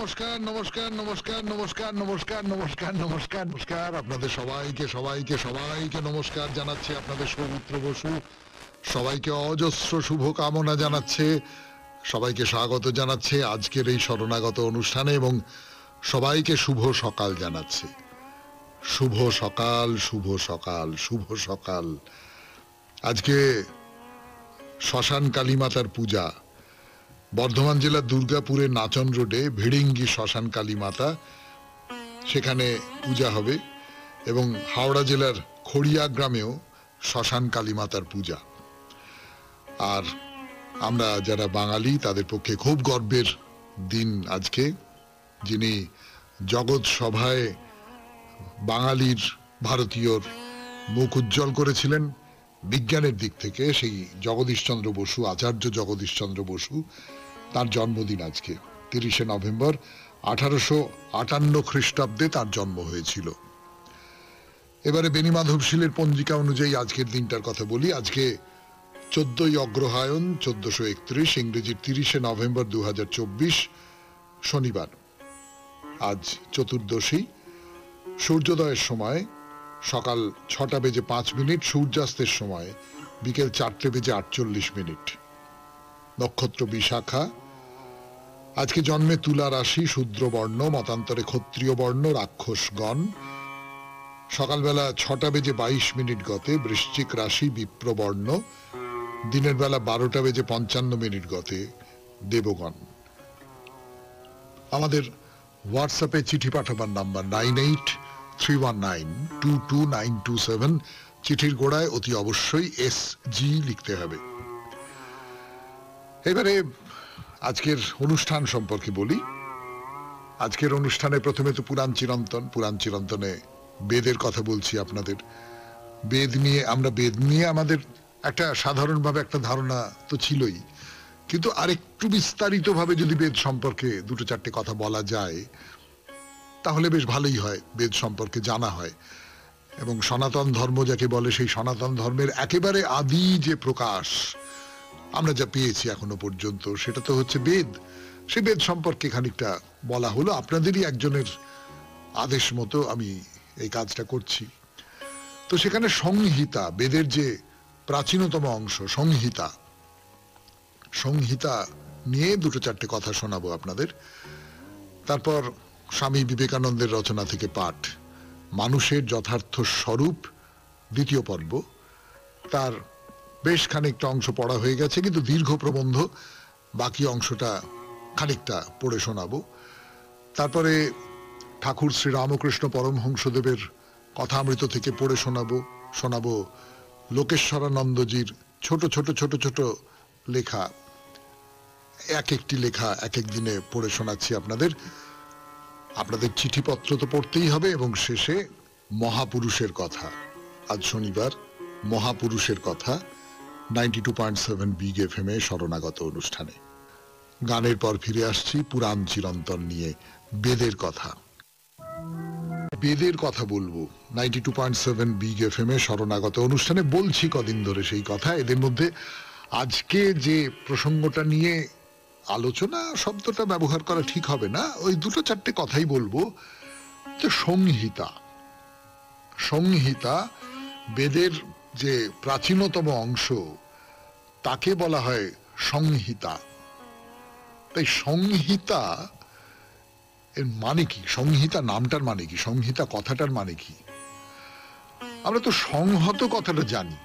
নমস্কার নমস্কার নমস্কার নমস্কার নমস্কার নমস্কার নমস্কার নমস্কার আপনাদের সবাইকে সবাইকে সবাইকে নমস্কার জানাচ্ছে আপনাদের সৌমিত্র বসু। সবাইকে অজস্র শুভ কামনা জানাচ্ছে, সবাইকে স্বাগত জানাচ্ছে আজকের এই শরণাগত অনুষ্ঠানে এবং সবাইকে শুভ সকাল জানাচ্ছে। শুভ সকাল শুভ সকাল শুভ সকাল। আজকে শ্মশান কালীমাতার পূজা। বর্ধমান জেলার দুর্গাপুরের নাচন রোডে ভিড়িঙ্গি শ্মশান কালী মাতা, সেখানে পূজা হবে। এবং হাওড়া জেলার খড়িয়া গ্রামেও শ্মশান কালী মাতার পূজা। আর আমরা যারা বাঙালি তাদের পক্ষে খুব গর্বের দিন আজকে, যিনি জগৎ সভায় বাঙালির ভারতীয়র মুখ উজ্জ্বল করেছিলেন বিজ্ঞানের দিক থেকে, সেই জগদীশচন্দ্র বসু, আচার্য জগদীশচন্দ্র বসু, তার জন্মদিন আজকে 30শে নভেম্বর 1858 খ্রিস্টাব্দে তার জন্ম হয়েছিল। এবারে বেণীমাধবশীলের পঞ্জিকা অনুযায়ী আজকের দিনটার কথা বলি। আজকে 14ই অগ্রহায়ণ 1431, ইংরেজির 30শে নভেম্বর 2024, শনিবার। আজ চতুর্দশী। সূর্যোদয়ের সময় সকাল 6টা বেজে 5 মিনিট, সূর্যাস্তের সময় বিকেল 4টে বেজে 48 মিনিট। নক্ষত্র বিশাখা। আজকে জন্মে তুলা রাশি, শূদ্র বর্ণ, মতান্তরে ক্ষত্রিয় বর্ণ, রাক্ষসগণ। সকালবেলা 6টা বেজে 22 মিনিট গতে বৃশ্চিক রাশি, বিপ্রবর্ণ। দিনের বেলা 12টা বেজে 55 মিনিট গতে দেবগণ। আমাদের হোয়াটসঅ্যাপে চিঠি পাঠাবার নাম্বার 9831922927। চিঠির গোড়ায় অতি অবশ্যই SG লিখতে হবে। এবারে আজকের অনুষ্ঠান সম্পর্কে বলি। আজকের অনুষ্ঠানে প্রথমে তো পুরাণ চিরন্তনে বেদের কথা বলছি আপনাদের। বেদ নিয়ে আমাদের একটা সাধারণভাবে একটা ধারণা তো ছিলই, কিন্তু আরেকটু বিস্তারিতভাবে যদি বেদ সম্পর্কে দুটো চারটে কথা বলা যায় তাহলে বেশ ভালোই হয়, বেদ সম্পর্কে জানা হয়। এবং সনাতন ধর্ম যাকে বলে, সেই সনাতন ধর্মের একেবারে আদি যে প্রকাশ আমরা যা পেয়েছি এখনো পর্যন্ত, সেটা তো হচ্ছে বেদ। সে বেদ সম্পর্কে খানিকটা বলা হলো, আপনাদেরই একজনের আদেশ মতো আমি এই কাজটা করছি। তো সেখানে সংহিতা, বেদের যে প্রাচীনতম অংশ সংহিতা নিয়ে দুটো চারটে কথা শোনাবো আপনাদের। তারপর স্বামী বিবেকানন্দের রচনা থেকে পাঠ, মানুষের যথার্থ স্বরূপ, দ্বিতীয় পর্ব। তার বেশ খানিকটা অংশ পড়া হয়ে গেছে, কিন্তু দীর্ঘ প্রবন্ধ, বাকি অংশটা খানিকটা পড়ে শোনাবো। তারপরে ঠাকুর শ্রী রামকৃষ্ণ পরমহংসদেবের কথামৃত থেকে পড়ে শোনাবো লোকেশ্বরানন্দজির ছোট ছোট ছোট ছোট লেখা। এক একটি লেখা এক এক দিনে পড়ে শোনাচ্ছি আপনাদের। আপনাদের চিঠিপত্র তো পড়তেই হবে। এবং শেষে মহাপুরুষের কথা। আজ শনিবার, মহাপুরুষের কথা 92.7 বিগ FM এ শরণাগত অনুষ্ঠানে। গানের পর ফিরে আসছি পুরাণ চিরন্তন নিয়ে, বেদের কথা। বেদের কথা বলবো 92.7 বিগ FM এ শরণাগত অনুষ্ঠানে। বলছি কদিন ধরে সেই কথা। এদের মধ্যে আজকে যে প্রসঙ্গটা নিয়ে আলোচনা শব্দটা ব্যবহার করা ঠিক হবে না, ওই দুটো চারটে কথাই বলবো। যে সংহিতা বেদের যে প্রাচীনতম অংশ, তাকে বলা হয় সংহিতা। তাই সংহিতা এর মানে কি? সংহিতা নামটার মানে কি? সংহিতা কথাটার মানে কি? আমরা তো সংহত কথাটা জানি।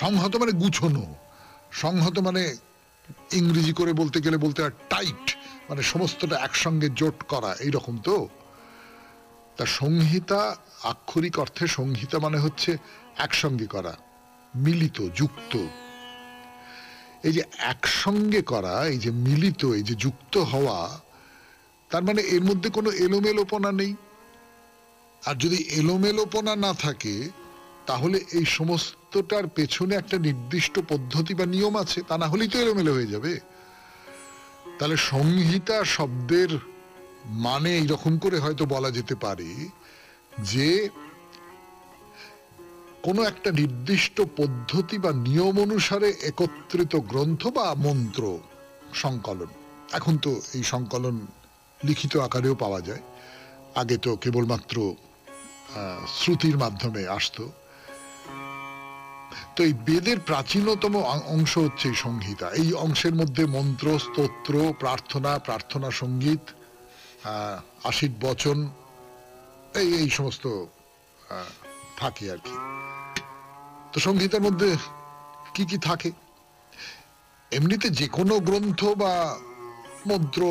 সংহত মানে গুছানো, সংহত মানে ইংরেজি করে বলতে গেলে বলতে হয় টাইট, মানে সমস্তটা একসঙ্গে জোট করা, এইরকম তো। তা সংহিতা আক্ষরিক অর্থে সংহিতা মানে হচ্ছে একসঙ্গে করা, মিলিত, যুক্ত। এই যে একসঙ্গে করা, এই যে মিলিত, এই যে যুক্ত হওয়া, তার মানে এর মধ্যে কোনো এলোমেলোপনা নেই। আর যদি এলোমেলোপনা না থাকে তাহলে এই সমস্তটার পেছনে একটা নির্দিষ্ট পদ্ধতি বা নিয়ম আছে, তা না হলেই তো এলোমেলো হয়ে যাবে। তাহলে সংহিতা শব্দের মানে এইরকম করে হয়তো বলা যেতে পারে যে কোনো একটা নির্দিষ্ট পদ্ধতি বা নিয়ম অনুসারে একত্রিত গ্রন্থ বা মন্ত্র সংকলন। এখন তো এই সংকলন লিখিত আকারেও পাওয়া যায়। আগে তো কেবলমাত্র শ্রুতির মাধ্যমে আসতো। তো এই বেদের প্রাচীনতম অংশ হচ্ছে এই সংহিতা। এই অংশের মধ্যে মন্ত্র, স্তোত্র, প্রার্থনা, প্রার্থনা সঙ্গীত, আশীর্বচন, এই সমস্ত থাকে আর কি। তো সংহিতার মধ্যে কি কি থাকে? এমনিতে যে কোনো গ্রন্থ বা মন্ত্র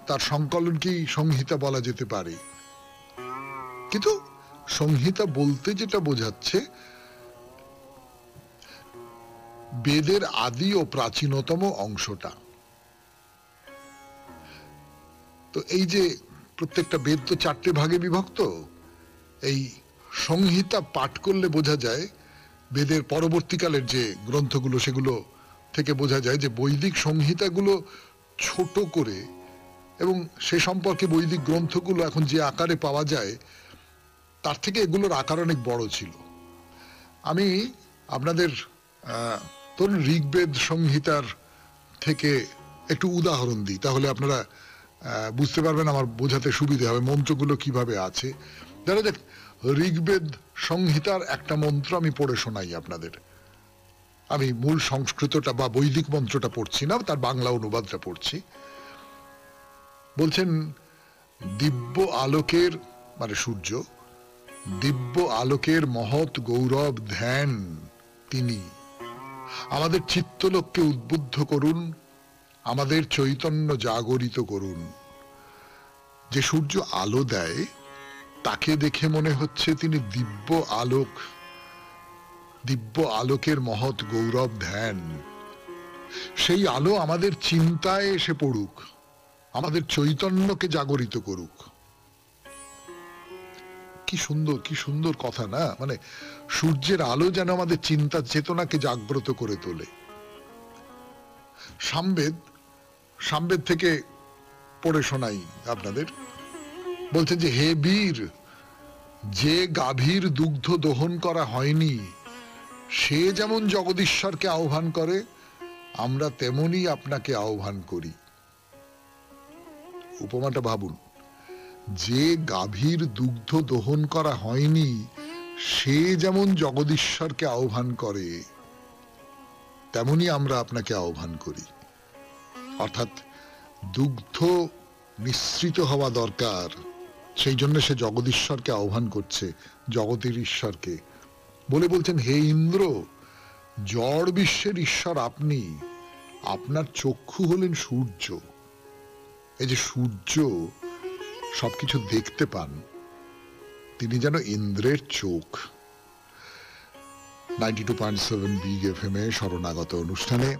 তার সংকলনকেই সংহিতা বলা যেতে পারে, কিন্তু সংহিতা বলতে যেটা বোঝাচ্ছে বেদের আদি ও প্রাচীনতম অংশটা। তো এই যে প্রত্যেকটা বেদ তো 4টে ভাগে বিভক্ত, এই সংহিতা পাঠ করলে বোঝা যায় বেদের পরবর্তীকালের যে গ্রন্থগুলো সেগুলো থেকে বোঝা যায় যে বৈদিক সংহিতাগুলো ছোট করে, এবং সে সম্পর্কে বৈদিক গ্রন্থগুলো এখন যে আকারে পাওয়া যায় তার থেকে এগুলোর আকার অনেক বড় ছিল। আমি আপনাদের ধরুন ঋগ্বেদ সংহিতার থেকে একটু উদাহরণ দিই, তাহলে আপনারা বুঝতে পারবেন, আমার বোঝাতে সুবিধা হবে মন্ত্রগুলো কিভাবে আছে। দেখা যাক ঋগ্বেদ সংহিতার একটা মন্ত্র আমি পড়ে শোনাই আপনাদের। আমি মূল সংস্কৃতটা বা বৈদিক মন্ত্রটা পড়ছি না, তার বাংলা অনুবাদটা পড়ছি। বলছেন, দিব্য আলোকের, মানে সূর্য, দিব্য আলোকের মহৎ গৌরব ধ্যান তিনি, আমাদের চিত্তলোককে উদ্বুদ্ধ করুন, আমাদের চৈতন্য জাগরিত করুন। যে সূর্য আলো দেয় তাকে দেখে মনে হচ্ছে তিনি দিব্য আলোক, দিব্য আলোকের মহৎ গৌরব ধ্যান। সেই আলো আমাদের চিন্তায় এসে পড়ুক, আমাদের চৈতন্যকে জাগরিত করুক। কি সুন্দর, কি সুন্দর কথা না? মানে সূর্যের আলো যেন আমাদের চিন্তা চেতনাকে জাগ্রত করে তোলে। সামবেদ থেকে পড়ে শোনাই আপনাদের। বলছেন যে, হে বীর, যে গাভীর দুগ্ধ দহন করা হয়নি সে যেমন জগদীশ্বরকে আহ্বান করে, আমরা তেমনি আপনাকে আহ্বান করি। উপমাটা ভাবুন, যে গাভীর দুগ্ধ দহন করা হয়নি সে যেমন জগদীশ্বরকে আহ্বান করে তেমনি আমরা আপনাকে আহ্বান করি। অর্থাৎ দুগ্ধ নিঃসৃত হওয়া দরকার, সেই জন্য সে জগদীশ্বরকে আহ্বান করছে, জগতের ঈশ্বরকে বলে বলছেন, হে ইন্দ্র, জড় বিশ্বের ঈশ্বর আপনি, আপনার চক্ষু হলেন সূর্য। এই যে সূর্য সবকিছু দেখতে পান, তিনি যেন ইন্দ্রের চোখ। 92.7 বিগ এফএম এ শরণাগত অনুষ্ঠানে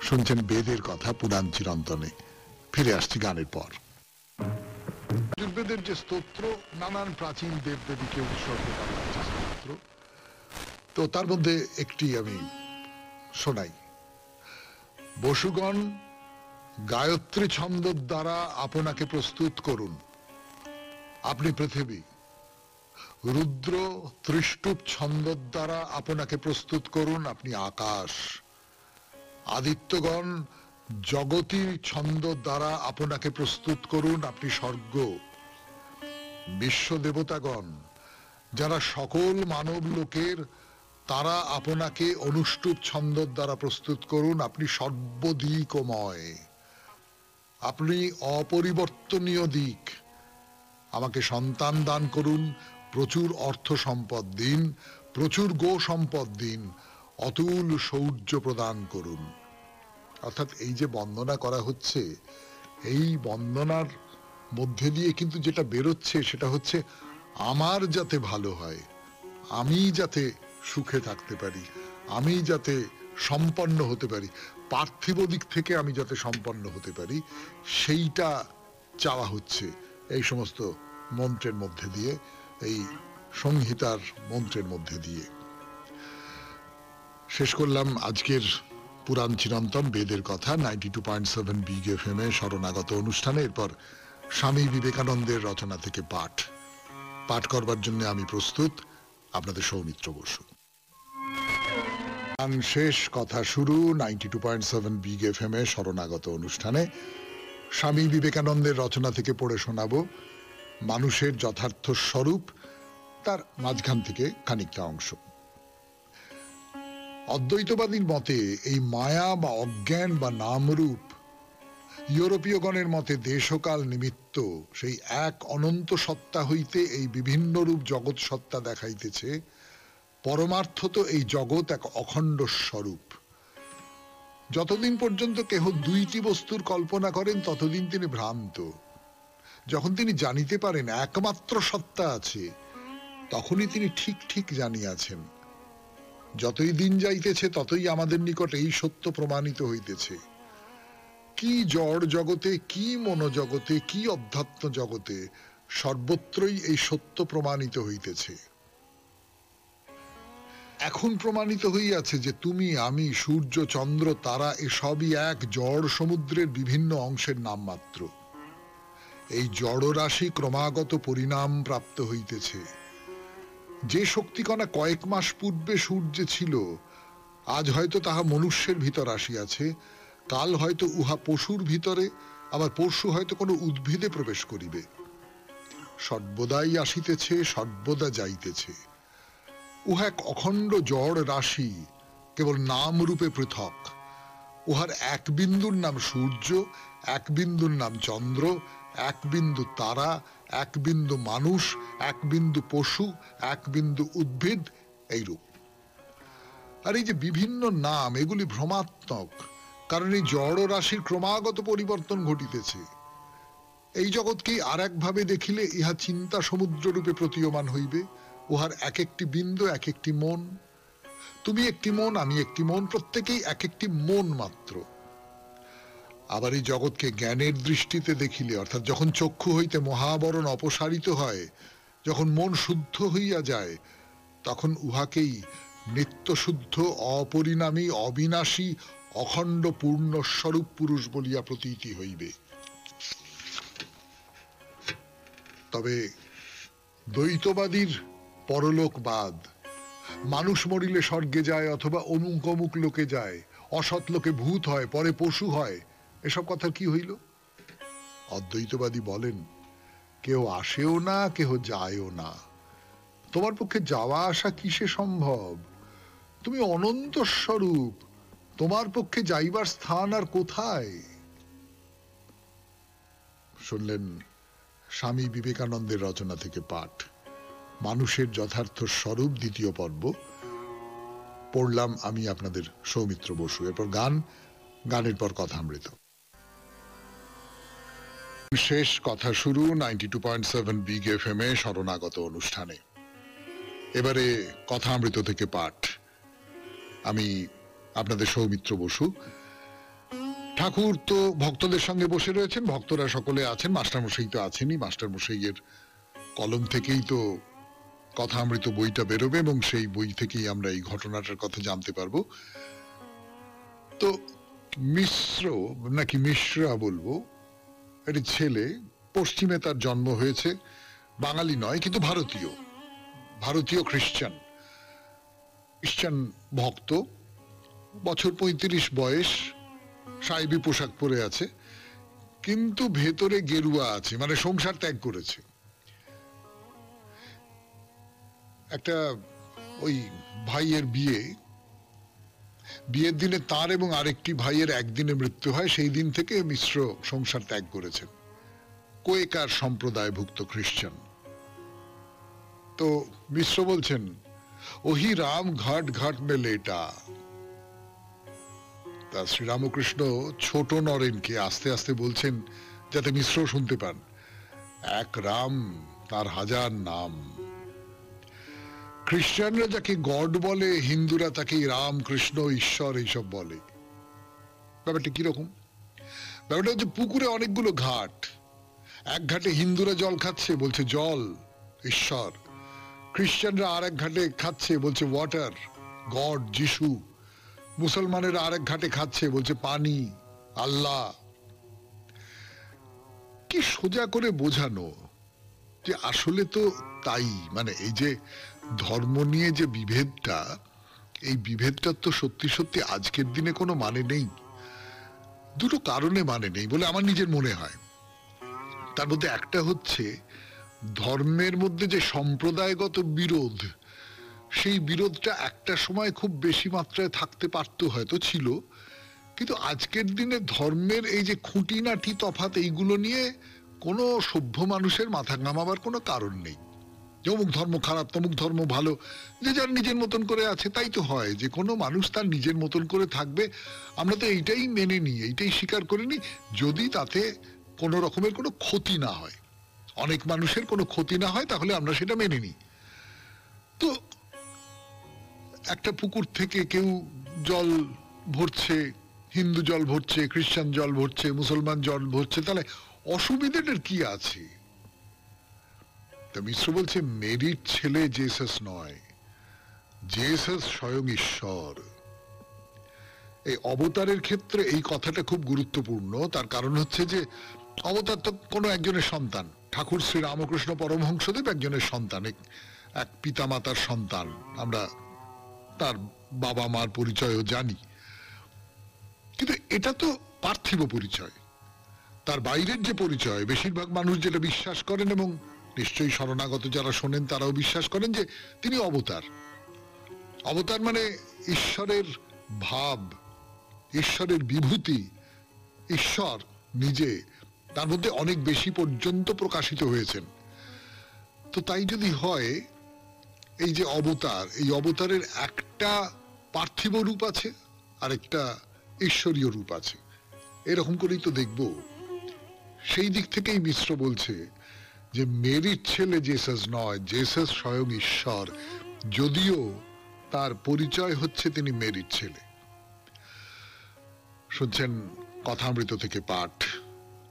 শুনছেন বেদের কথা পুরাণ চিরন্তনে। ফিরে আসছি গানের পর। যজুর্বেদের যে স্তোত্র, নানান প্রাচীন দেবদেবীকে উৎসর্গ করা হয়েছে স্তোত্র, তো তার মধ্যে একটি আমি শোনাই। বসুগণ, গায়ত্রী ছন্দ দ্বারা আপনাকে প্রস্তুত করুন, আপনি পৃথিবী। রুদ্র ত্রিষ্টুপ ছন্দ দ্বারা আপনাকে প্রস্তুত করুন, আপনি আকাশ। আদিত্যগণ, জগতী ছন্দ দ্বারা আপনাকে প্রস্তুত করুন, আপনি স্বর্গ। বিশ্ব দেবতাগণ, যারা সকল মানব লোকের, তারা আপনাকে অনুষ্টুপ ছন্দ দ্বারা প্রস্তুত করুন, আপনি সর্বদিকময়, আপনি অপরিবর্তনীয় দিক। আমাকে সন্তান দান করুন, প্রচুর অর্থ সম্পদ দিন, প্রচুর গো সম্পদ দিন, অতুল শৌর্য প্রদান করুন। অর্থাৎ এই যে বন্দনা করা হচ্ছে, এই বন্দনার মধ্যে দিয়ে কিন্তু যেটা বেরোচ্ছে সেটা হচ্ছে আমার যাতে ভালো হয়, আমি যাতে সুখে থাকতে পারি, আমি যাতে সম্পন্ন হতে পারি, পার্থিব দিক থেকে আমি যাতে সম্পন্ন হতে পারি, সেইটা চাওয়া হচ্ছে এই সমস্ত মন্ত্রের মধ্যে দিয়ে, এই সংহিতার মন্ত্রের মধ্যে দিয়ে। শেষ করলাম আজকের পুরাণ চিরন্তন বেদের কথা 92.7 বিগ এফএম এ শরণাগত অনুষ্ঠানে। এরপর স্বামী বিবেকানন্দের রচনা থেকে পাঠ করবার জন্য আমি প্রস্তুত, আপনাদের সৌমিত্র বসু। শেষ কথা শুরু 92.7 বিগ এফএম এ শরণাগত অনুষ্ঠানে। স্বামী বিবেকানন্দের রচনা থেকে পড়ে শোনাবো মানুষের যথার্থ স্বরূপ, তার মাঝখান থেকে খানিকটা অংশ। অদ্বৈতবাদীর মতে এই মায়া বা অজ্ঞান বা নামরূপ ইউরোপীয়গণের মতে দেশকাল নিমিত্ত সেই এক অনন্ত সত্তা হইতে এই বিভিন্ন রূপ জগৎ সত্তা দেখাইতেছে। পরমার্থত এই জগৎ এক অখণ্ড স্বরূপ। যতদিন পর্যন্ত কেহ দুইটি বস্তুর কল্পনা করেন ততদিন তিনি ভ্রান্ত। যখন তিনি জানিতে পারেন একমাত্র সত্তা আছে, তখনই তিনি ঠিক ঠিক জানিয়াছেন। যতই দিন যাইতেছে ততই আমাদের নিকট এই সত্য প্রমাণিত হইতেছে। কি জড় জগতে, কি মনোজগতে, কি অধ্যাত্ম জগতে, সর্বত্রই এই সত্য প্রমাণিত হইতেছে। এখন প্রমাণিত হইয়াছে যে তুমি, আমি, সূর্য, চন্দ্র, তারা এসবই এক জড় সমুদ্রের বিভিন্ন অংশের নাম মাত্র। এই জড় রাশি ক্রমাগত পরিণাম প্রাপ্ত হইতেছে। যে শক্তিকণা কয়েক মাস পূর্বে সূর্যে ছিল, আজ হয়তো তাহা মনুষ্যের ভিতর আসিয়াছে, কাল হয়তো উহা পশুর ভিতরে, আবার পরশু হয়তো কোনো উদ্ভিদে প্রবেশ করিবে। সর্বদাই আসিতেছে, সর্বদা যাইতেছে। উহা এক অখণ্ড জড় রাশি, কেবল নাম রূপে পৃথক। উহার এক বিন্দুর নাম সূর্য, এক বিন্দুর নাম চন্দ্র, এক বিন্দু তারা, এক বিন্দু মানুষ, এক বিন্দু পশু, এক বিন্দু উদ্ভিদ, এইরূপ। আর এই যে বিভিন্ন নাম, এগুলি ভ্রমাত্মক, কারণ এই জড় রাশির ক্রমাগত পরিবর্তন ঘটিতেছে। এই জগৎকেই আর একভাবে দেখিলে ইহা চিন্তা সমুদ্র রূপে প্রতীয়মান হইবে। উহার এক একটি বিন্দু এক একটি মন। তুমি একটি মন, আমি একটি মন, প্রত্যেকেই এক একটি মন মাত্র। আবার এই জগৎকে জ্ঞানের দৃষ্টিতে দেখিলে, অর্থাৎ যখন চক্ষু হইতে মহাবরণ অপসারিত হয়, যখন মন শুদ্ধ হইয়া যায়, তখন উহাকেই নিত্যশুদ্ধ, অপরিণামী, অবিনাশী, অখণ্ড পূর্ণস্বরূপ পুরুষ বলিয়া প্রতীতি হইবে। তবে দ্বৈতবাদীর পরলোকবাদ, মানুষ মরিলে স্বর্গে যায় অথবা অমুক অমুক লোকে যায়, অসৎ লোকে ভূত হয়, পরে পশু হয়, এসব কথা কি হইল? অদ্বৈতবাদী বলেন, কেউ আসেও না, কেহ যায়ও না। তোমার পক্ষে যাওয়া আসা কিসে সম্ভব? তুমি অনন্ত স্বরূপ, তোমার পক্ষে যাইবার স্থান আর কোথায়? শুনলেন স্বামী বিবেকানন্দের রচনা থেকে পাঠ, মানুষের যথার্থ স্বরূপ, দ্বিতীয় পর্ব। পড়লাম আমি আপনাদের সৌমিত্র বসু। এরপর গান, গানের পর কথামৃত। শেষ কথা শুরু 92.7 বিগ এফএম এ শরণাগত অনুষ্ঠানে। এবারে কথামৃত থেকে পাঠ, আমি আপনাদের সৌমিত্র বসু। ঠাকুর তো ভক্তদের সঙ্গে বসে রয়েছেন, ভক্তরা সকলে আছেন, মাস্টারমশাই তো আছেনই। মাস্টারমশাইয়ের কলম থেকেই তো কথামৃত বইটা বেরোবে এবং সেই বই থেকেই আমরা এই ঘটনাটার কথা জানতে পারবো। তো মিশ্র নাকি মিশ্রা বলবো, একটি ছেলে, পশ্চিমে তার জন্ম হয়েছে, বাঙালি নয় কিন্তু ভারতীয়, ভারতীয় খ্রিস্টান ভক্ত। বছর 35 বয়স, সাহেবি পোশাক পরে আছে, কিন্তু ভেতরে গেরুয়া আছে, মানে সংসার ত্যাগ করেছে। একটা ওই ভাইয়ের বিয়ের দিনে তার এবং আরেকটি ভাইয়ের একদিনে মৃত্যু হয়। সেই দিন থেকে মিশ্র সংসার ত্যাগ করেছেন। কোয়েকার সম্প্রদায়ভুক্ত খ্রিস্টান। তো মিশ্র বলছেন, ওহি রাম ঘাট ঘাট মে লেটা। তা শ্রীরামকৃষ্ণ ছোট নরেনকে আস্তে আস্তে বলছেন, যাতে মিশ্র শুনতে পান, এক রাম, তার হাজার নাম। খ্রিস্টানরা যাকে গড বলে, হিন্দুরা তাকে রাম, কৃষ্ণ, ঈশ্বর এইসব বলে। ব্যাপারটা কিরকম? ব্যাপারটা হচ্ছে, পুকুরে অনেকগুলো ঘাট, এক ঘাটে হিন্দুরা জল খাচ্ছে, বলছে জল, ঈশ্বর। খ্রিস্টানরা আর এক ঘাটে খাচ্ছে, বলছে ওয়াটার, গড, যিশু। মুসলমানেরা আরেক ঘাটে খাচ্ছে, বলছে পানি, আল্লাহ। কি সোজা করে বোঝানো যে আসলে তো তাই। মানে এই যে ধর্ম নিয়ে যে বিভেদটা, এই বিভেদটার তো সত্যি সত্যি আজকের দিনে কোনো মানে নেই। দুটো কারণে মানে নেই বলে আমার নিজের মনে হয়। তার মধ্যে একটা হচ্ছে ধর্মের মধ্যে যে সম্প্রদায়গত বিরোধ, সেই বিরোধটা একটা সময় খুব বেশি মাত্রায় থাকতে পারতো, হয়তো ছিল, কিন্তু আজকের দিনে ধর্মের এই যে খুঁটিনাটি তফাৎ, এইগুলো নিয়ে কোনো সভ্য মানুষের মাথা ঘামাবার কোনো কারণ নেই। অমুক ধর্ম খারাপ, তমুক ধর্ম ভালো, যে যার নিজের মতন করে আছে, তাই তো হয় যে কোনো মানুষ তার নিজের মতন করে থাকবে। আমরা তো এইটাই মেনে নিই, এইটাই স্বীকার করে নিই, যদি তাতে কোনো রকমের কোনো ক্ষতি না হয়, অনেক মানুষের কোনো ক্ষতি না হয়, তাহলে আমরা সেটা মেনে নিই। তো একটা পুকুর থেকে কেউ জল ভরছে, হিন্দু জল ভরছে, খ্রিস্টান জল ভরছে, মুসলমান জল ভরছে, তাহলে অসুবিধাটার কি আছে? তা মিশ্র বলছে মেরির ছেলে জেসাস নয়, জেসাস স্বয়ং ঈশ্বর। এই অবতারের ক্ষেত্রে এই কথাটা খুব গুরুত্বপূর্ণ। তার কারণ হচ্ছে যে অবতার তো কোনো একজনের সন্তান। ঠাকুর শ্রী রামকৃষ্ণ পরমহংসদেব একজনের সন্তান, এক পিতামাতার সন্তান। আমরা তার বাবা মার পরিচয়ও জানি, কিন্তু এটা তো পার্থিব পরিচয়। তার বাইরের যে পরিচয়, বেশিরভাগ মানুষ যেটা বিশ্বাস করেন, এবং নিশ্চয়ই শরণাগত যারা শোনেন তারাও বিশ্বাস করেন, যে তিনি অবতার। অবতার মানে ঈশ্বরের ভাব, ঈশ্বরের বিভূতি, ঈশ্বর নিজে তার মধ্যে অনেক বেশি পর্যন্ত প্রকাশিত হয়েছেন। তো তাই যদি হয়, এই যে অবতার, এই অবতারের একটা পার্থিব রূপ আছে আর একটা ঈশ্বরীয় রূপ আছে, এরকম করেই তো দেখব। সেই দিক থেকেই মিশ্র বলছে যে মেরির ছেলে জেসাস নয়, জেসাস স্বয়ং ঈশ্বর, যদিও তার পরিচয় হচ্ছে তিনি মেরির ছেলে। শুনছেন কথামৃত থেকে পাঠ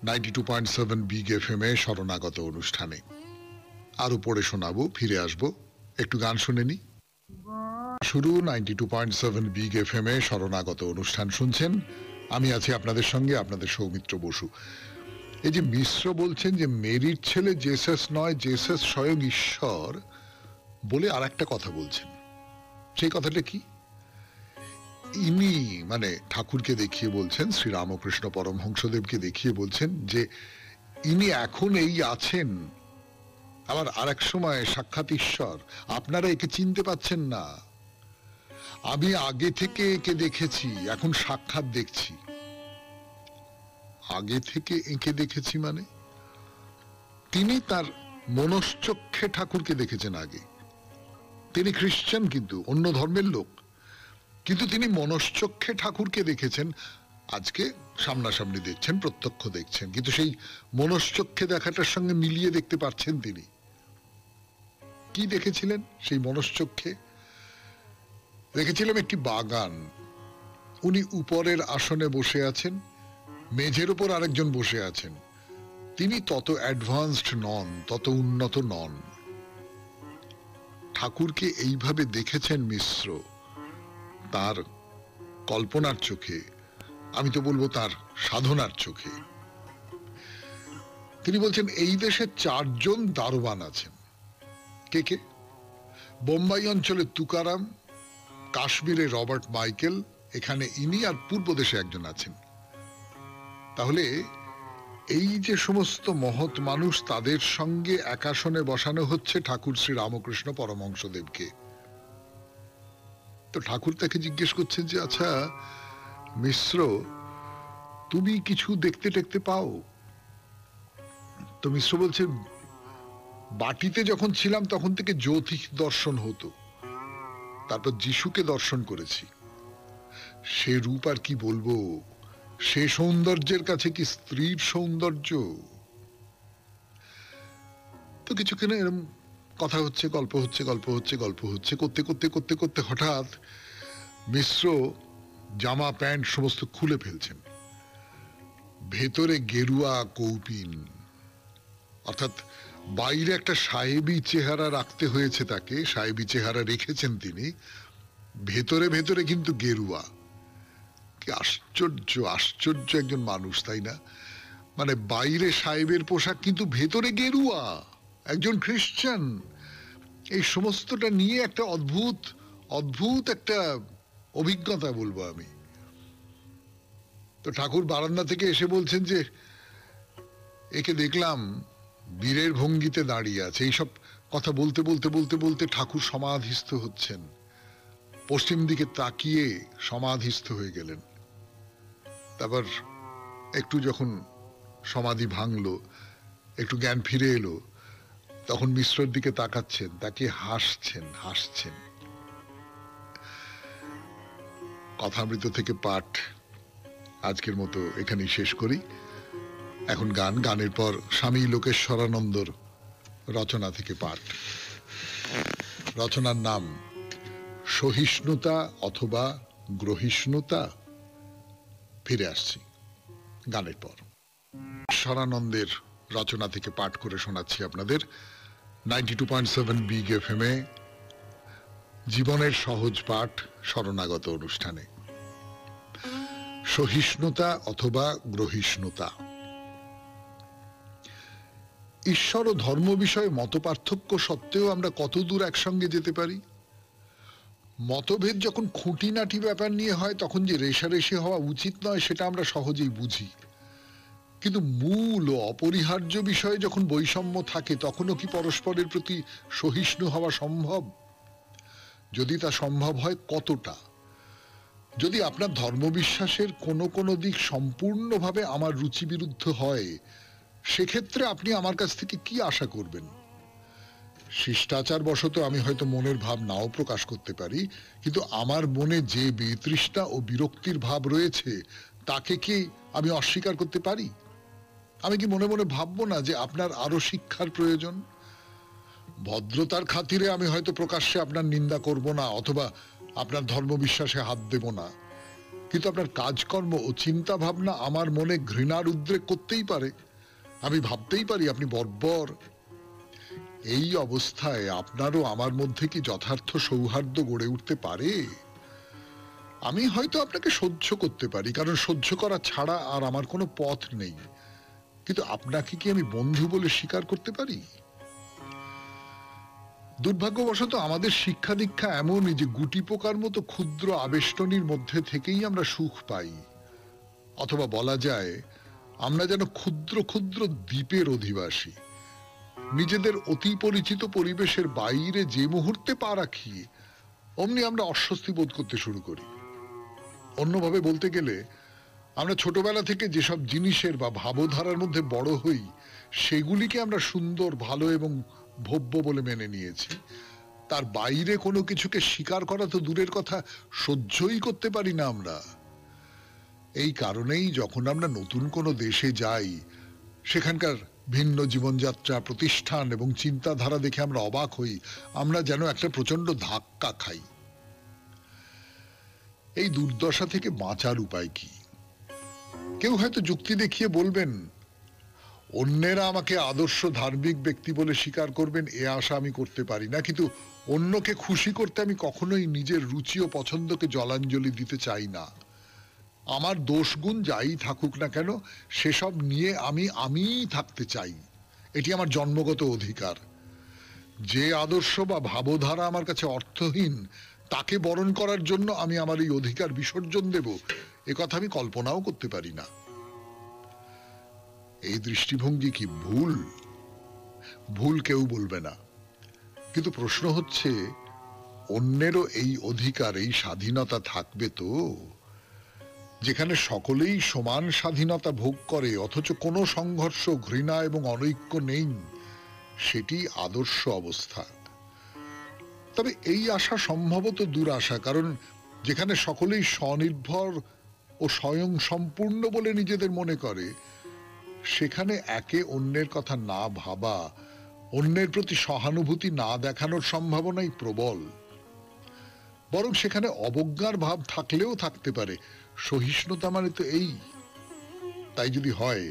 92.7 বিগ এফএম এ শরণাগত অনুষ্ঠানে। আরো পড়ে শোনাবো, ফিরে আসবো, একটু গান শুনে নি। শুরু 92.7 বিগ এফএম এ শরণাগত অনুষ্ঠান শুনছেন। আমি আছি আপনাদের সঙ্গে, আপনাদের সৌমিত্র বসু। এই যে মিশ্র বলছেন যে মেরির ছেলে জেসাস নয়, জেসাস স্বয়ং ঈশ্বর, বলে আর একটা কথা বলছেন। সেই কথাটা কি? ইনি মানে ঠাকুরকে দেখিয়ে বলছেন, শ্রী রামকৃষ্ণ পরমহংসদেবকে দেখিয়ে বলছেন যে ইনি এখন এই আছেন, আবার আর এক সময় সাক্ষাৎ ঈশ্বর। আপনারা একে চিনতে পাচ্ছেন না, আমি আগে থেকে একে দেখেছি, এখন সাক্ষাৎ দেখছি। আগে থেকে একে দেখেছি মানে তিনি তার মনশ্চক্ষে ঠাকুরকে দেখেছেন আগে। তিনি খ্রিস্টান, কিন্তু অন্য ধর্মের লোক, কিন্তু তিনি মনশ্চক্ষে ঠাকুরকে দেখেছেন। আজকে সামনাসামনি দেখছেন, প্রত্যক্ষ দেখছেন, কিন্তু সেই মনশ্চক্ষে দেখাটার সঙ্গে মিলিয়ে দেখতে পারছেন তিনি। কি দেখেছিলেন সেই মনশ্চক্ষে? দেখেছিলাম একটি বাগান, উনি উপরের আসনে বসে আছেন, মেঝের উপর আরেকজন বসে আছেন। তিনি তত অ্যাডভান্সড নন, তত উন্নত নন। ঠাকুরকে এইভাবে দেখেছেন মিশ্র তার কল্পনার চোখে, আমি তো বলবো তার সাধনার চোখে। তিনি বলছেন এই দেশে 4 জন দারোয়ান আছেন। কে কে? বোম্বাই অঞ্চলে তুকারাম, কাশ্মীরে রবার্ট মাইকেল, এখানে ইনি, আর পূর্ব দেশে একজন আছেন। তাহলে এই যে সমস্ত মহৎ মানুষ, তাদের সঙ্গে এক আসনে বসানো হচ্ছে ঠাকুর শ্রী রামকৃষ্ণ পরমহংসদেবকে। তো ঠাকুর তাকে জিজ্ঞেস করছেন যে আচ্ছা মিশ্র, তুমি কিছু দেখতে টেকতে পাও? তো মিশ্র বলছে বাটিতে যখন ছিলাম তখন থেকে জ্যোতিষ দর্শন হতো, তারপর যিশুকে দর্শন করেছি। সে রূপ আর কি বলবো, সে সৌন্দর্যের কাছে কি স্ত্রীর সৌন্দর্য? তো কিছুক্ষণ এরকম কথা হচ্ছে, গল্প হচ্ছে, গল্প হচ্ছে, গল্প হচ্ছে, করতে করতে করতে করতে হঠাৎ মিশ্র জামা প্যান্ট সমস্ত খুলে ফেলছেন। ভেতরে গেরুয়া কৌপিন, অর্থাৎ বাইরে একটা সাহেবী চেহারা রাখতে হয়েছে তাকে, সাহেবী চেহারা রেখেছেন তিনি, ভেতরে ভেতরে কিন্তু গেরুয়া। কি আশ্চর্য, আশ্চর্য একজন মানুষ, তাই না? মানে বাইরে সাহেবের পোশাক, কিন্তু ভেতরে গেরুয়া, একজন খ্রিস্টান। এই সমস্তটা নিয়ে একটা অদ্ভুত অদ্ভুত একটা অভিজ্ঞতা বলবো আমি। তো ঠাকুর বারান্দা থেকে এসে বলছেন যে একে দেখলাম বীরের ভঙ্গিতে দাঁড়িয়ে আছে। এইসব কথা বলতে বলতে বলতে বলতে ঠাকুর সমাধিস্থ হচ্ছেন, পশ্চিম দিকে তাকিয়ে সমাধিস্থ হয়ে গেলেন। তারপর একটু যখন সমাধি ভাঙলো, একটু জ্ঞান ফিরে এলো, তখন মিশ্রর দিকে তাকাচ্ছেন, তাকে হাসছেন হাসছেন। কথামৃত থেকে পাঠ আজকের মতো এখানেই শেষ করি। এখন গান, গানের পর স্বামী লোকেশ্বরানন্দর রচনা থেকে পাঠ। রচনার নাম সহিষ্ণুতা অথবা গ্রহিষ্ণুতা। ফিরে আসছি গানের পর। শরানন্দের রচনা থেকে পাঠ করে শোনাচ্ছি আপনাদের 92.7 বিগ এফএম এ জীবনের সহজ পাঠ শরণাগত অনুষ্ঠানে। সহিষ্ণুতা অথবা গ্রহিষ্ণুতা। ঈশ্বর ও ধর্ম বিষয়ে মত পার্থক্য সত্ত্বেও আমরা কতদূর একসঙ্গে যেতে পারি? মতভেদ যখন খুঁটিনাটি ব্যাপার নিয়ে হয় তখন যে রেষারেষি হওয়া উচিত নয় সেটা আমরা সহজেই বুঝি, কিন্তু মূল ও অপরিহার্য বিষয়ে যখন বৈষম্য থাকে তখনও কি পরস্পরের প্রতি সহিষ্ণু হওয়া সম্ভব? যদি তা সম্ভব হয় কতটা? যদি আপনার ধর্মবিশ্বাসের কোনো কোনো দিক সম্পূর্ণভাবে আমার রুচি বিরুদ্ধ হয়, সেক্ষেত্রে আপনি আমার কাছ থেকে কি আশা করবেন? শিষ্টাচার বশত আমি হয়তো মনের ভাব নাও প্রকাশ করতে পারি, কিন্তু আমার মনে যে বিতৃষ্ণা ও বিরক্তির ভাব রয়েছে তাকে কি আমি অস্বীকার করতে পারি? আমি কি মনে মনে ভাববো না যে আপনার আরো শিক্ষার প্রয়োজন? ভদ্রতার খাতিরে আমি হয়তো প্রকাশ্যে আপনার নিন্দা করব না অথবা আপনার ধর্মবিশ্বাসে হাত দেব না, কিন্তু আপনার কাজকর্ম ও চিন্তা ভাবনা আমার মনে ঘৃণার উদ্রেক করতেই পারে। আমি ভাবতেই পারি আপনি বর্বর। এই অবস্থায় আপনারও আমার মধ্যে কি যথার্থ সৌহার্দ্য গড়ে উঠতে পারে? আমি হয়তো আপনাকে সহ্য করতে পারি, কারণ সহ্য করা ছাড়া আর আমার কোনো পথ নেই, কিন্তু আপনাকে কি আমি বন্ধু বলে স্বীকার করতে পারি? দুর্ভাগ্যবশত আমাদের শিক্ষা দীক্ষা এমনই যে গুটি পোকার মতো ক্ষুদ্র আবেষ্টনীর মধ্যে থেকেই আমরা সুখ পাই, অথবা বলা যায় আমরা যেন ক্ষুদ্র ক্ষুদ্র দ্বীপের অধিবাসী। নিজেদের অতি পরিচিত পরিবেশের বাইরে যে মুহূর্তে পা রাখি অমনি আমরা অস্বস্তি বোধ করতে শুরু করি। অন্যভাবে বলতে গেলে আমরা ছোটবেলা থেকে যেসব জিনিসের বা ভাবধারার মধ্যে বড় হই সেগুলিকে আমরা সুন্দর, ভালো এবং ভব্য বলে মেনে নিয়েছি। তার বাইরে কোনো কিছুকে স্বীকার করা তো দূরের কথা, সহ্যই করতে পারি না আমরা। এই কারণেই যখন আমরা নতুন কোনো দেশে যাই সেখানকার ভিন্ন জীবনযাত্রা, প্রতিষ্ঠান এবং চিন্তাধারা দেখে আমরা অবাক হই। আমরা যেন একটা প্রচন্ড ধাক্কা খাই। এই দুর্দশা থেকে বাঁচার উপায় কি? কেউ হয়তো যুক্তি দেখিয়ে বলবেন অন্যেরা আমাকে আদর্শ ধার্মিক ব্যক্তি বলে স্বীকার করবেন, এ আশা আমি করতে পারি না, কিন্তু অন্যকে খুশি করতে আমি কখনোই নিজের রুচি ও পছন্দকে জলাঞ্জলি দিতে চাই না। আমার দোষগুণ যাই থাকুক না কেন সেসব নিয়ে আমিই থাকতে চাই। এটি আমার জন্মগত অধিকার। যে আদর্শ বা ভাবধারা আমার কাছে অর্থহীন তাকে বরণ করার জন্য আমি আমার এই অধিকার বিসর্জন দেব, এ কথা আমি কল্পনাও করতে পারি না। এই দৃষ্টিভঙ্গি কি ভুল? ভুল কেউ বলবে না, কিন্তু প্রশ্ন হচ্ছে অন্যেরও এই অধিকার, এই স্বাধীনতা থাকবে তো? যেখানে সকলেই সমান স্বাধীনতা ভোগ করে অথচ কোনো সংঘর্ষ, ঘৃণা এবং অনৈক্য নেই, সেটি আদর্শ অবস্থা। তবে এই আশা সম্ভবত দুরাশা, কারণ যেখানে সকলেই স্বনির্ভর ও স্বয়ং সম্পূর্ণ বলে নিজেদের মনে করে সেখানে একে অন্যের কথা না ভাবা, অন্যের প্রতি সহানুভূতি না দেখানোর সম্ভাবনাই প্রবল। বরং সেখানে অবজ্ঞার ভাব থাকলেও থাকতে পারে। সহিষ্ণুতা মানে তো এই। তাই যদি হয়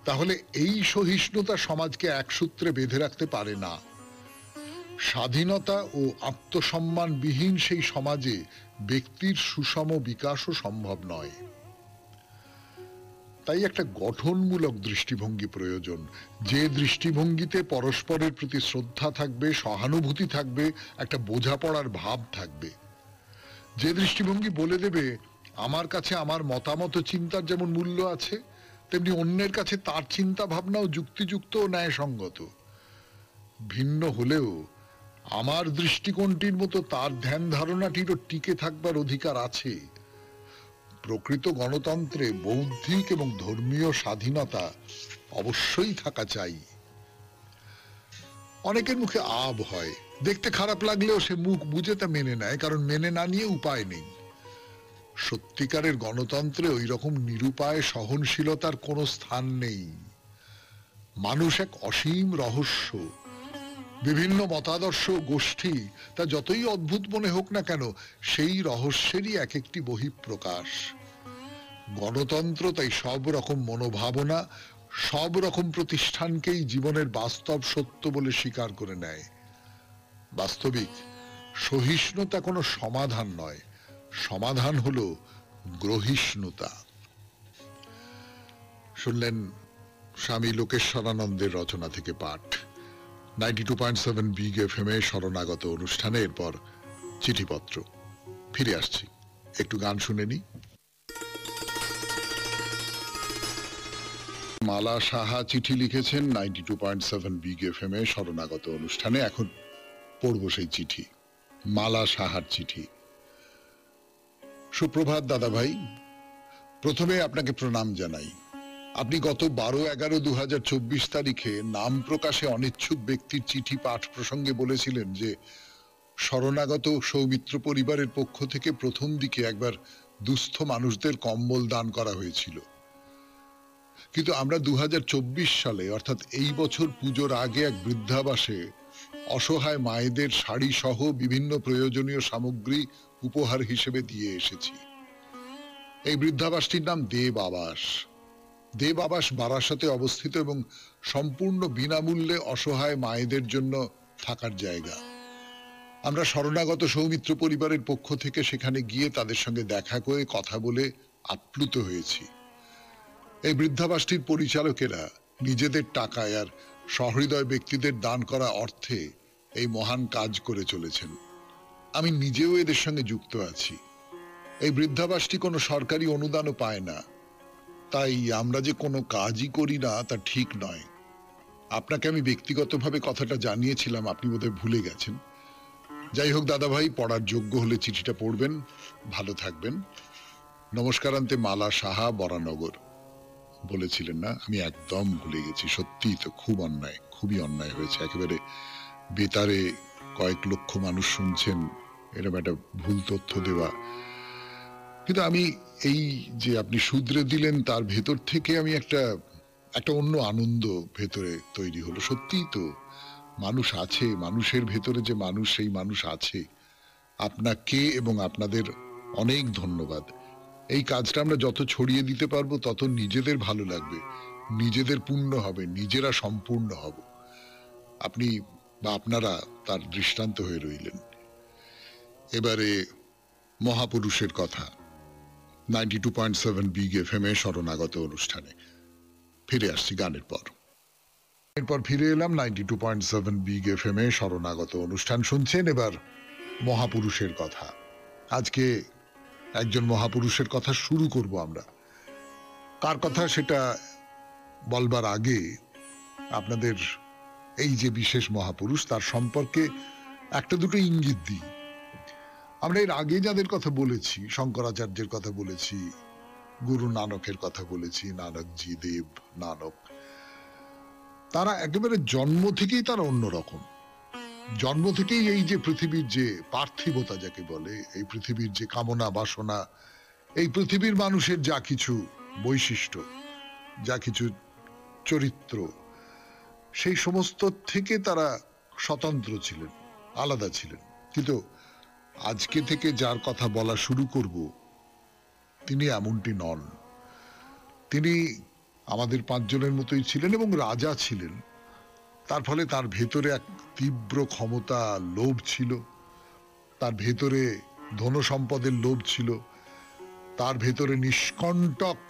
তাহলে এই সহিষ্ণুতা সমাজকে এক সূত্রে বেঁধে রাখতে পারে না। স্বাধীনতা ও আত্মসম্মানবিহীন সেই সমাজে ব্যক্তির সুষম বিকাশও সম্ভব নয়। তাই একটা গঠনমূলক দৃষ্টিভঙ্গি প্রয়োজন, যে দৃষ্টিভঙ্গিতে পরস্পরের প্রতি শ্রদ্ধা থাকবে, সহানুভূতি থাকবে, একটা বোঝাপড়ার ভাব থাকবে। যে দৃষ্টিভঙ্গি বলে দেবে আমার কাছে আমার মতামত ও চিন্তার যেমন মূল্য আছে, তেমনি অন্যের কাছে তার চিন্তা ভাবনাও যুক্তিযুক্ত ও ন্যায়সঙ্গত। ভিন্ন হলেও আমার দৃষ্টিকোণটির মতো তার ধ্যান ধারণাটিরও টিকে থাকবার অধিকার আছে। প্রকৃত গণতন্ত্রে বৌদ্ধিক এবং ধর্মীয় স্বাধীনতা অবশ্যই থাকা চাই। অনেকের মুখে আব হয়, দেখতে খারাপ লাগলেও সে মুখ বুঝে তা মেনে নেয়, কারণ মেনে না নিয়ে উপায় নেই। সত্যিকারের গণতন্ত্রে ওই রকম নিরুপায় সহনশীলতার কোনো স্থান নেই। মানুষ এক অসীম রহস্য। বিভিন্ন মতাদর্শ গোষ্ঠী তা যতই অদ্ভুত মনে হোক না কেন, সেই রহস্যেরই এক একটি বহিঃপ্রকাশ। গণতন্ত্র তাই সব রকম মনোভাবনা, সব রকম প্রতিষ্ঠানকেই জীবনের বাস্তব সত্য বলে স্বীকার করে নেয়। বাস্তবিক সহিষ্ণুতা কোনো সমাধান নয়, সমাধান হলো গ্রহিষ্ণুতা। শুনলেন স্বামী লোকেশ্বরানন্দের রচনা থেকে পাঠ। 92.7 বিগ এফএম এ শরণাগত অনুষ্ঠানে এরপর চিঠিপত্র। ফিরে আসছি, একটু গান শুনে নি। মালা সাহা চিঠি লিখেছেন 92.7 বিগ এফএম এ শরণাগত অনুষ্ঠানে। এখন পড়ব সেই চিঠি, মালা সাহার চিঠি। সুপ্রভাত দাদা ভাই, প্রথমে আপনাকে প্রণাম জানাই। আপনি গত 12/11/2024 তারিখে নাম প্রকাশে অনিচ্ছুক ব্যক্তির চিঠি পাঠ প্রসঙ্গে বলেছিলেন যে শরণাগত সৌমিত্র পরিবারের পক্ষ থেকে প্রথম দিকে একবার দুস্থ মানুষদের কম্বল দান করা হয়েছিল, কিন্তু আমরা 2024 সালে অর্থাৎ এই বছর পুজোর আগে এক বৃদ্ধাবাসে অসহায় মায়েদের শাড়ি সহ বিভিন্ন প্রয়োজনীয় সামগ্রী উপহার হিসেবে দিয়ে এসেছি। এই বৃদ্ধাবাসটির নাম দেব আবাস। দেব আবাস বারাসাতে অবস্থিত এবং সম্পূর্ণ বিনামূল্যে অসহায় মায়েদের জন্য থাকার জায়গা। আমরা শরণাগত সৌমিত্র পরিবারের পক্ষ থেকে সেখানে গিয়ে তাদের সঙ্গে দেখা করে কথা বলে আপ্লুত হয়েছি। এই বৃদ্ধাবাসটির পরিচালকেরা নিজেদের টাকায় আর সহৃদয় ব্যক্তিদের দান করা অর্থে এই মহান কাজ করে চলেছেন। আমি নিজেও এদের সঙ্গে যুক্ত আছি। এই বৃদ্ধাবাসটি কোনো সরকারি অনুদানও পায় না, তাই আমরা যে কোনো কাজই করি না তা ঠিক নয়। আপনাকে আমি ব্যক্তিগতভাবে কথাটা জানিয়েছিলাম, আপনি বোধহয় ভুলে গেছেন। যাই হোক দাদা ভাই, পড়ার যোগ্য হলে চিঠিটা পড়বেন। ভালো থাকবেন। নমস্কারান্তে মালা সাহা, বরানগর। বলেছিলেন না? আমি একদম ভুলে গেছি। সত্যিই তো খুব অন্যায়, খুবই অন্যায় হয়েছে। একেবারে বেতারে কয়েক লক্ষ মানুষ শুনছেন, এরকম একটা ভুল তথ্য দেওয়া। কিন্তু আমি এই যে আপনি শুধরে দিলেন, তার ভেতর থেকে আমি একটা অন্য আনন্দ ভেতরে তৈরি হলো। সত্যিই তো মানুষ আছে, মানুষের ভেতরে যে মানুষ, সেই মানুষ আছে। আপনাকে এবং আপনাদের অনেক ধন্যবাদ। এই কাজটা আমরা যত ছড়িয়ে দিতে পারবো তত নিজেদের ভালো লাগবে, নিজেদের পুণ্য হবে, নিজেরা সম্পূর্ণ হব। আপনি বা আপনারা তার দৃষ্টান্ত হয়ে রইলেন। এবারে মহাপুরুষের কথা। 92.7 বিগ এফএম এ শরণাগত অনুষ্ঠানে ফিরে আসছি গানের পর। এরপর ফিরে এলাম 92.7 বিগ এফএম এ শরণাগত অনুষ্ঠান শুনছেন। এবার মহাপুরুষের কথা। আজকে একজন মহাপুরুষের কথা শুরু করব আমরা। কার কথা সেটা বলবার আগে আপনাদের এই যে বিশেষ মহাপুরুষ, তার সম্পর্কে একটা দুটো ইঙ্গিত দিই। আমরা এর আগে যাদের কথা বলেছি, শঙ্করাচার্যের কথা বলেছি, গুরু নানকের কথা বলেছি, নানকজি, দেব নানক, তারা একেবারে জন্ম থেকেই তারা অন্যরকম। জন্ম থেকেই এই যে পৃথিবীর যে পার্থিবতা যাকে বলে, এই পৃথিবীর যে কামনা বাসনা, এই পৃথিবীর মানুষের যা কিছু বৈশিষ্ট্য, যা কিছু চরিত্র, সেই সমস্ত থেকে তারা স্বতন্ত্র ছিলেন, আলাদা ছিলেন। কিন্তু আজকে থেকে যার কথা বলা শুরু করব, তিনি এমনটি নন। তিনি আমাদের পাঁচজনের মতোই ছিলেন এবং রাজা ছিলেন। তার ফলে তার ভেতরে এক তীব্র ক্ষমতা, লোভ ছিল। তার ভেতরে ধন সম্পদের লোভ ছিল। তার ভেতরে নিষ্কণ্টক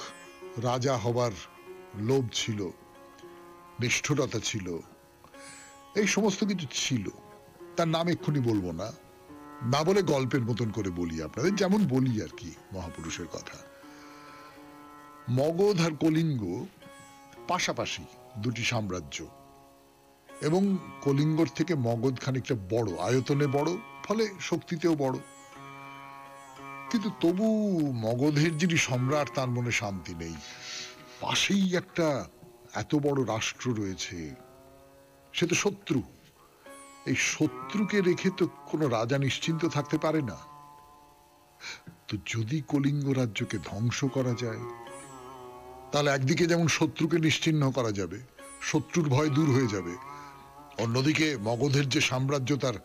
রাজা হবার লোভ ছিল, নিষ্ঠুরতা ছিল, এই সমস্ত কিছু ছিল। তার নাম এক্ষুনি বলবো না, না বলে গল্পের মতন করে বলি আপনাদের, যেমন বলি আর কি মহাপুরুষের কথা। মগধ আর কলিঙ্গ পাশাপাশি দুটি সাম্রাজ্য, এবং কলিঙ্গর থেকে মগধ খানিকটা বড়, আয়তনে বড়, ফলে শক্তিতেও বড়। কিন্তু তবু মগধের যিনি সম্রাট তার মনে শান্তি নেই। পাশেই একটা এত বড় রাষ্ট্র রয়েছে, সে তো শত্রু। এই শত্রুকে রেখে তো কোনো রাজা নিশ্চিন্ত থাকতে পারে না। তো যদি কলিঙ্গ রাজ্যকে ধ্বংস করা যায়, তাহলে একদিকে যেমন শত্রুকে নিশ্চিহ্ন করা যাবে, শত্রুর ভয় দূর হয়ে যাবে, অন্যদিকে মগধের যে সাম্রাজ্য তার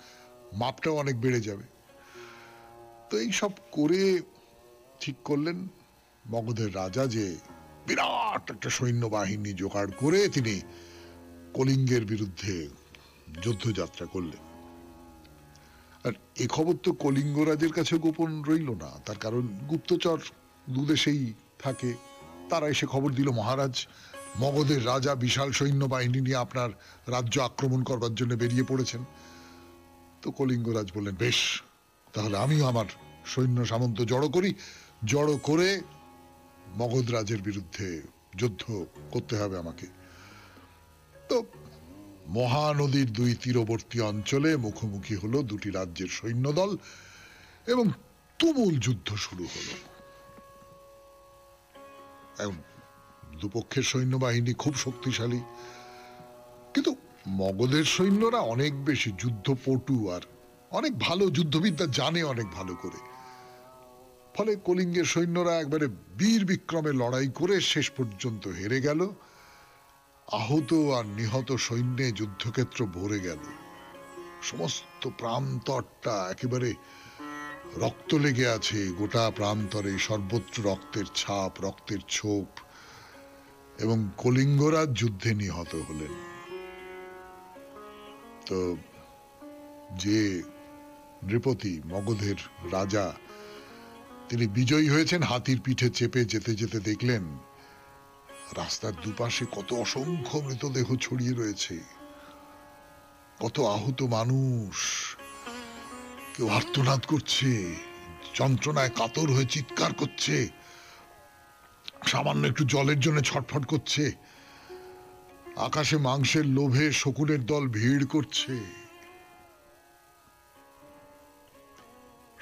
মাপটাও অনেক বেড়ে যাবে। তো এই সব করে ঠিক করলেন মগধের রাজা যে বিরাট একটা সৈন্যবাহিনী জোগাড় করে তিনি কলিঙ্গের বিরুদ্ধে যুদ্ধযাত্রা করলেন। আর এ খবর তো কলিঙ্গ রাজের কাছে গোপন রইল না, তার কারণ গুপ্তচর দুদেশেই থাকে। তারা এসে খবর দিল, মহারাজ, মগধের রাজা বিশাল সৈন্যবাহিনী নিয়ে আপনার রাজ্য আক্রমণ করবার জন্য বেরিয়ে পড়েছেন। তো কলিঙ্গরাজ বললেন, বেশ, তাহলে আমিও আমার সৈন্য সামন্ত জড়ো করি, জড়ো করে মগধ রাজের বিরুদ্ধে যুদ্ধ করতে হবে আমাকে। তো মহানদীর দুই তীরবর্তী অঞ্চলে মুখোমুখি হলো দুটি রাজ্যের সৈন্যদল, এবং তুমুল যুদ্ধ শুরু হলো। এখন দুপক্ষের সৈন্যবাহিনী খুব শক্তিশালী, কিন্তু মগধের সৈন্যরা অনেক বেশি যুদ্ধপটু আর অনেক ভালো যুদ্ধবিদ্যা জানে অনেক ভালো করে। ফলে কলিঙ্গের সৈন্যরা একবারে বীর বিক্রমে লড়াই করে শেষ পর্যন্ত হেরে গেল। আহত আর নিহত সৈন্যে যুদ্ধক্ষেত্র ভরে গেল। সমস্ত প্রান্তরটা একেবারে রক্ত লেগে আছে, গোটা প্রান্তরে সর্বত্র রক্তের ছাপ, রক্তের ছোপ, এবং কলিঙ্গরাজ যুদ্ধে নিহত হলেন। তো যে নৃপতি মগধের রাজা, তিনি বিজয়ী হয়েছেন, হাতির পিঠে চেপে যেতে যেতে দেখলেন রাস্তার দুপাশে কত অসংখ্য মৃতদেহ ছড়িয়ে রয়েছে, কত আহত মানুষ, কেউ আর্তনাদ করছে, যন্ত্রণায় কাতর হয়ে চিৎকার করছে, সামান্য একটু জলের জন্য ছটফট করছে, আকাশে মাংসের লোভে শকুনের দল ভিড় করছে।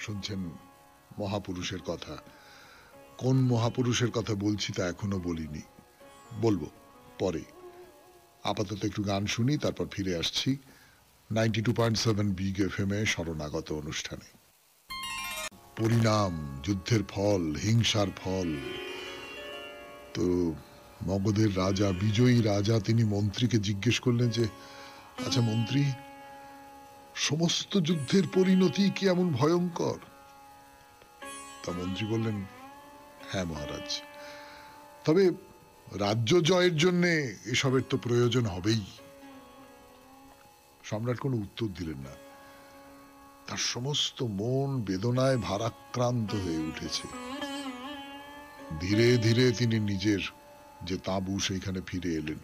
শুনছেন মহাপুরুষের কথা। কোন মহাপুরুষের কথা বলছি তা এখনো বলিনি, বলবো পরে। আপাতত একটু গান শুনি, তারপর ফিরে আসছি 92.7 বিগ এফএম এ শরণাগত অনুষ্ঠানে। পরিণাম, যুদ্ধের ফল, হিংসার ফল। তো মগধের রাজা, বিজয়ী রাজা, তিনি মন্ত্রীকে জিজ্ঞেস করলেন যে, আচ্ছা মন্ত্রী, সমস্ত যুদ্ধের পরিণতি কি এমন ভয়ঙ্কর? তা মন্ত্রী বললেন, হ্যাঁ মহারাজ, তবে রাজ্য জয়ের জন্য এসবের তো প্রয়োজন হবেই। সম্রাট কোনো উত্তর দিলেন না। তার সমস্ত মন বেদনায় ভারাক্রান্ত হয়ে উঠেছে। ধীরে ধীরে তিনি নিজের যে তাঁবু সেইখানে ফিরে এলেন।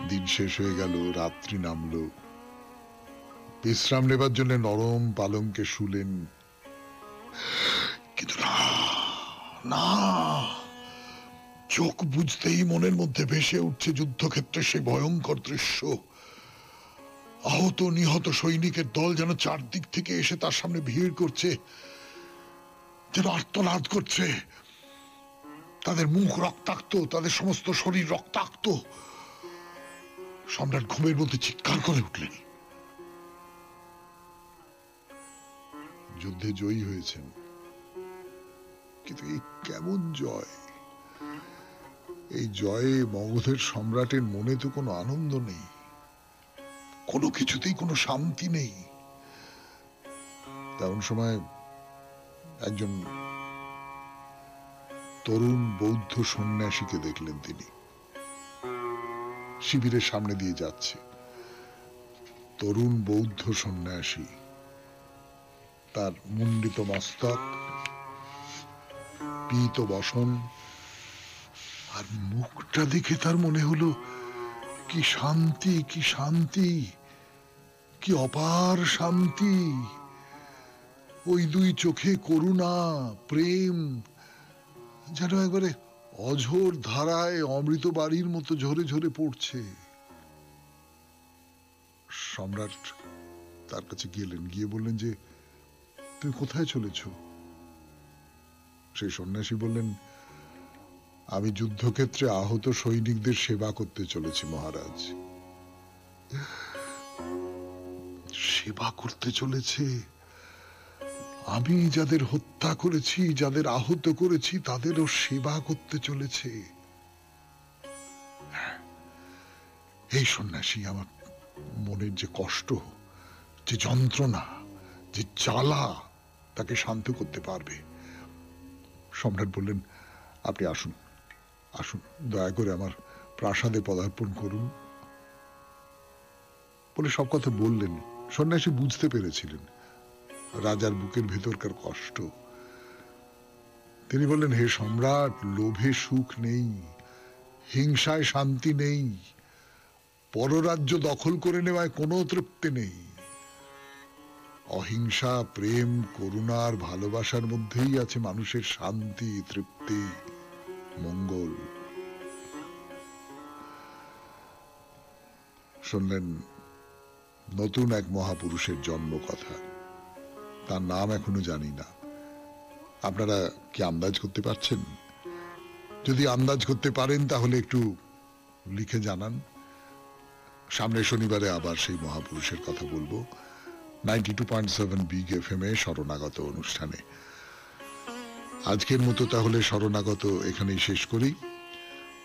দিন শেষ হয়ে গেল, রাত্রি নামলো। বিশ্রাম নেবার জন্য নরম পালঙ্কে শুলেন, কিন্তু না না, চোখ বুঝতেই মনের মধ্যে ভেসে উঠছে যুদ্ধক্ষেত্রে সেই ভয়ঙ্কর দৃশ্য। আহত নিহত সৈনিকের দল যেন চারদিক থেকে এসে তার সামনে ভিড় করছে, যেন আর্তনাদ করছে। তাদের মুখ রক্তাক্ত, তাদের সমস্ত শরীর রক্তাক্ত। সম্রাট ঘুমের মধ্যে চিৎকার করে উঠলেন। যুদ্ধে জয়ী হয়েছেন, কিন্তু এই কেমন জয়! এই জয়ে মগধের সম্রাটের মনে তো কোনো আনন্দ নেই, কোনো কিছুতেই কোনো শান্তি নেই। তেমন সময় একজন তরুণ বৌদ্ধ সন্ন্যাসীকে দেখলেন। তিনি শিবিরের সামনে দিয়ে যাচ্ছে। তরুণ বৌদ্ধ সন্ন্যাসী, তার মুন্ডিত মস্তক, পীত বসন, আর মুখটা দেখে তার মনে হলো কি শান্তি, কি শান্তি, কি অপার শান্তি! ওই দুই চোখে করুণা, প্রেম যেন একবারে অঝোর ধারায় অমৃত বাড়ির মতো ঝরে ঝরে পড়ছে। সম্রাট তার কাছে গেলেন, গিয়ে বললেন যে, তুমি কোথায় চলেছ? সেই সন্ন্যাসী বললেন, আমি যুদ্ধক্ষেত্রে আহত সৈনিকদের সেবা করতে চলেছি মহারাজ। সেবা করতে চলেছে? আমি যাদের হত্যা করেছি, যাদের আহত করেছি, তাদেরও সেবা করতে চলেছে? এই সন্ন্যাসী আমার মনের যে কষ্ট, যে যন্ত্রণা, যে জ্বালা, তাকে শান্ত করতে পারবে। সম্রাট বললেন, আপনি আসুন, আসুন, দয়া করে আমার প্রাসাদে পদার্পণ করুন বলে সব কথা বললেন। সন্ন্যাসী বুঝতে পেরেছিলেন রাজার বুকের ভেতরকার কষ্ট। তিনি বললেন, হে সম্রাট, লোভে সুখ নেই, হিংসায় শান্তি নেই, পররাজ্য দখল করে নেওয়ায় কোনো তৃপ্তি নেই। অহিংসা, প্রেম, করুণার, ভালোবাসার মধ্যেই আছে মানুষের শান্তি, তৃপ্তি, মঙ্গল। শুনলেন নতুন এক মহাপুরুষের জন্ম কথা। তার নাম এখনো জানি না। আপনারা কি আন্দাজ করতে পারছেন? যদি আন্দাজ করতে পারেন তাহলে একটু লিখে জানান। সামনের শনিবারে আবার সেই মহাপুরুষের কথা বলবো 92.7 বিগ FM এ শরণাগত অনুষ্ঠানে। আজকের মতো তাহলে শরণাগত এখানেই শেষ করি।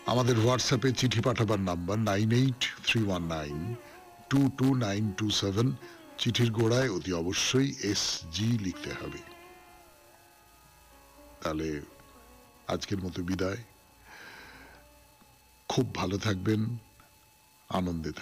আমাদের হোয়াটসঅ্যাপে চিঠি পাঠাবার নাম্বার 9831922927। চিঠির গোড়ায় অতি অবশ্যই SG লিখতে হবে। তাহলে আজকের মতো বিদায়। খুব ভালো থাকবেন, আনন্দে থাকবেন।